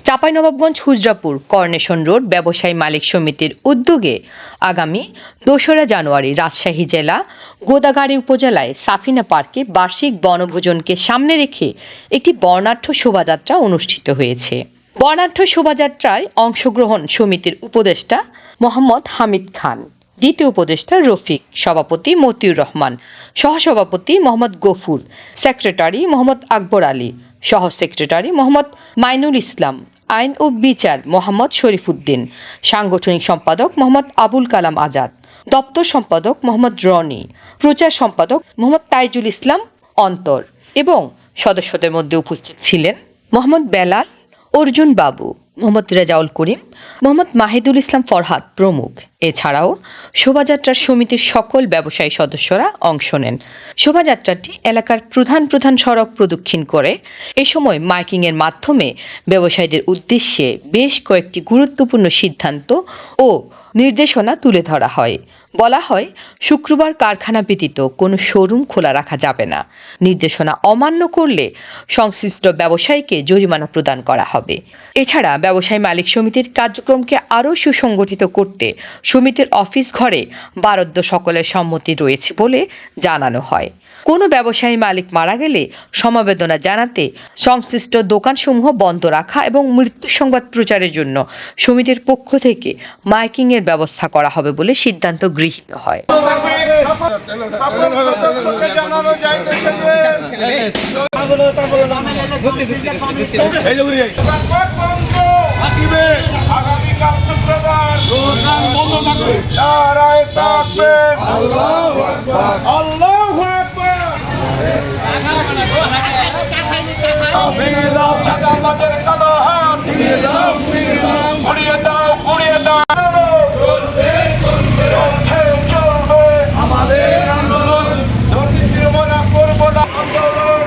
Chapainawabganj হুজরাপুর coronation road ব্যবসায়ী মালিক সমিতির উদ্যোগে আগামী ২রা জানুয়ারি রাজশাহী জেলা গোদাগাড়ী উপজেলায় সাফিনা পার্কে বার্ষিক বনভোজনকে সামনে রেখে একটি বর্ণাঢ্য শোভাযাত্রা অনুষ্ঠিত হয়েছে। বর্ণাঢ্য শোভাযাত্রায় অংশগ্রহণ সমিতির উপদেষ্টা মোহাম্মদ হামিদ খান, দ্বিতীয় উপদেষ্টা রফিক, সভাপতি মতিউর রহমান, সহসভাপতি মোহাম্মদ গফুর, সেক্রেটারি মোহাম্মদ আকবর আলী, সহ সেক্রেটারি মোহাম্মদ মাইনুল ইসলাম, আইন ও বিচার মোহাম্মদ শরীফুদ্দিন, সাংগঠনিক সম্পাদক মোহাম্মদ আবুল কালাম আজাদ, দপ্তর সম্পাদক মোহাম্মদ রনি, প্রচার সম্পাদক মোহাম্মদ তাইজুল ইসলাম অন্তর এবং সদস্যদের মধ্যে উপস্থিত ছিলেন মোহাম্মদ বেলাল, অর্জুন বাবু, মোহাম্মদ রেজাউল করিম, মোহাম্মদ মাহিদুল ইসলাম ফরহাদ প্রমুখ। এছাড়াও শোভাযাত্রার সমিতির সকল ব্যবসায়ী সদস্যরা অংশ নেন। শোভাযাত্রাটি এলাকার প্রধান প্রধান সড়ক প্রদক্ষিণ করে এ সময় মাইকিং এর মাধ্যমে ব্যবসায়ীদের উদ্দেশ্যে বেশ কয়েকটি গুরুত্বপূর্ণ সিদ্ধান্ত ও নির্দেশনা তুলে ধরা হয়। বলা হয়, শুক্রবার কারখানা ব্যতীত কোনো শোরুম খোলা রাখা যাবে না। নির্দেশনা অমান্য করলে সংশ্লিষ্ট ব্যবসায়ীকে জরিমানা প্রদান করা হবে। এছাড়া ব্যবসায়ী মালিক সমিতির কার্যক্রমকে আরও সুসংগঠিত করতে সমিতির অফিস ঘরে বরাদ্দ সকলের সম্মতি রয়েছে বলে জানানো হয়। কোনো ব্যবসায়ী মালিক মারা গেলে সমবেদনা জানাতে সংশ্লিষ্ট দোকানসমূহ বন্ধ রাখা এবং মৃত্যু সংবাদ প্রচারের জন্য সমিতির পক্ষ থেকে মাইকিং এর ব্যবস্থা করা হবে বলে সিদ্ধান্ত গৃহীত হয়। আগামীকাল শুক্রবার দোকান বন্ধ থাকবে। নারায়ে তাকবীর, আল্লাহু আকবার, আল্লাহু আকবার। ভেঙে দাও চাঁদাবাজের কালো হাত, ভেঙে দাও, গুড়িয়ে দাও, গুড়িয়ে দাও। চলবে, চলবে, চলবে আমাদের আন্দোলন। দুর্নীতির মনা করব না আন্দোলন।